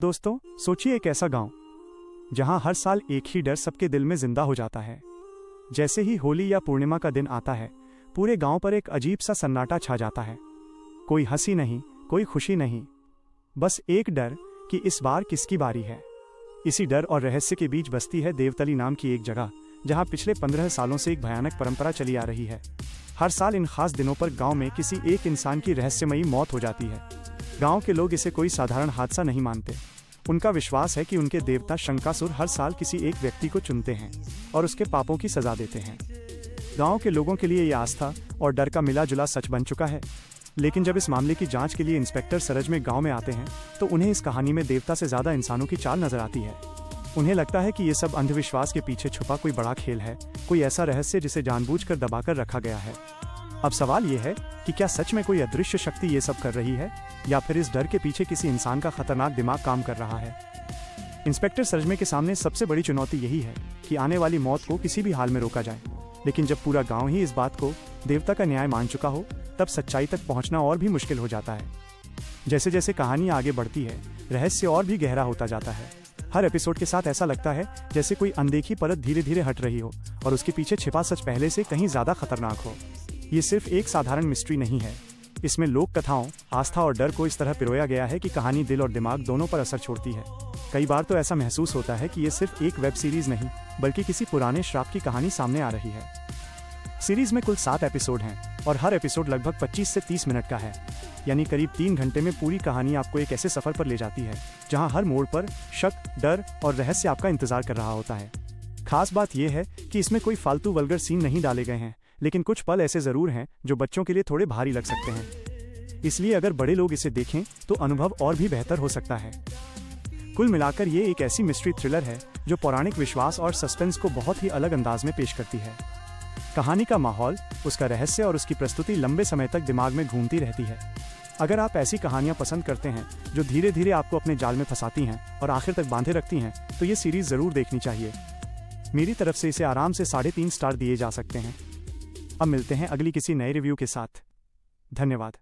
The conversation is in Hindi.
दोस्तों, सोचिए एक ऐसा गांव जहां हर साल एक ही डर सबके दिल में जिंदा हो जाता है। जैसे ही होली या पूर्णिमा का दिन आता है, पूरे गांव पर एक अजीब सा सन्नाटा छा जाता है। कोई हंसी नहीं, कोई खुशी नहीं, बस एक डर कि इस बार किसकी बारी है। इसी डर और रहस्य के बीच बसती है देवतली नाम की एक जगह, जहां पिछले 15 सालों से एक भयानक परंपरा चली आ रही है। हर साल इन खास दिनों पर गांव में किसी एक इंसान की रहस्यमयी मौत हो जाती है। गांव के लोग इसे कोई साधारण हादसा नहीं मानते। उनका विश्वास है कि उनके देवता शंकासुर हर साल किसी एक व्यक्ति को चुनते हैं और उसके पापों की सजा देते हैं। गांव के लोगों के लिए यह आस्था और डर का मिला जुला सच बन चुका है। लेकिन जब इस मामले की जांच के लिए इंस्पेक्टर सरज में गांव में आते हैं, तो उन्हें इस कहानी में देवता से ज्यादा इंसानों की चाल नजर आती है। उन्हें लगता है कि ये सब अंधविश्वास के पीछे छुपा कोई बड़ा खेल है, कोई ऐसा रहस्य जिसे जानबूझकर दबाकर रखा गया है। अब सवाल ये है कि क्या सच में कोई अदृश्य शक्ति ये सब कर रही है, या फिर इस डर के पीछे किसी इंसान का खतरनाक दिमाग काम कर रहा है। इंस्पेक्टर सरजमे के सामने सबसे बड़ी चुनौती यही है कि आने वाली मौत को किसी भी हाल में रोका जाए। लेकिन जब पूरा गांव ही इस बात को देवता का न्याय मान चुका हो, तब सच्चाई तक पहुंचना और भी मुश्किल हो जाता है। जैसे जैसे कहानी आगे बढ़ती है, रहस्य और भी गहरा होता जाता है। हर एपिसोड के साथ ऐसा लगता है जैसे कोई अनदेखी परत धीरे धीरे हट रही हो और उसके पीछे छिपा सच पहले से कहीं ज्यादा खतरनाक हो। ये सिर्फ एक साधारण मिस्ट्री नहीं है, इसमें लोक कथाओं, आस्था और डर को इस तरह पिरोया गया है कि कहानी दिल और दिमाग दोनों पर असर छोड़ती है। कई बार तो ऐसा महसूस होता है कि ये सिर्फ एक वेब सीरीज नहीं, बल्कि किसी पुराने श्राप की कहानी सामने आ रही है। सीरीज में कुल 7 एपिसोड हैं और हर एपिसोड लगभग 25 से 30 मिनट का है, यानी करीब 3 घंटे में पूरी कहानी आपको एक ऐसे सफर पर ले जाती है जहां हर मोड़ पर शक, डर और रहस्य आपका इंतजार कर रहा होता है। खास बात यह है कि इसमें कोई फालतू वल्गर सीन नहीं डाले गए हैं, लेकिन कुछ पल ऐसे जरूर हैं जो बच्चों के लिए थोड़े भारी लग सकते हैं। इसलिए अगर बड़े लोग इसे देखें तो अनुभव और भी बेहतर हो सकता है। कुल मिलाकर ये एक ऐसी मिस्ट्री थ्रिलर है जो पौराणिक विश्वास और सस्पेंस को बहुत ही अलग अंदाज में पेश करती है। कहानी का माहौल, उसका रहस्य और उसकी प्रस्तुति लंबे समय तक दिमाग में घूमती रहती है। अगर आप ऐसी कहानियां पसंद करते हैं जो धीरे धीरे आपको अपने जाल में फंसाती हैं और आखिर तक बांधे रखती हैं, तो ये सीरीज जरूर देखनी चाहिए। मेरी तरफ से इसे आराम से 3.5 स्टार दिए जा सकते हैं। अब मिलते हैं अगली किसी नए रिव्यू के साथ। धन्यवाद।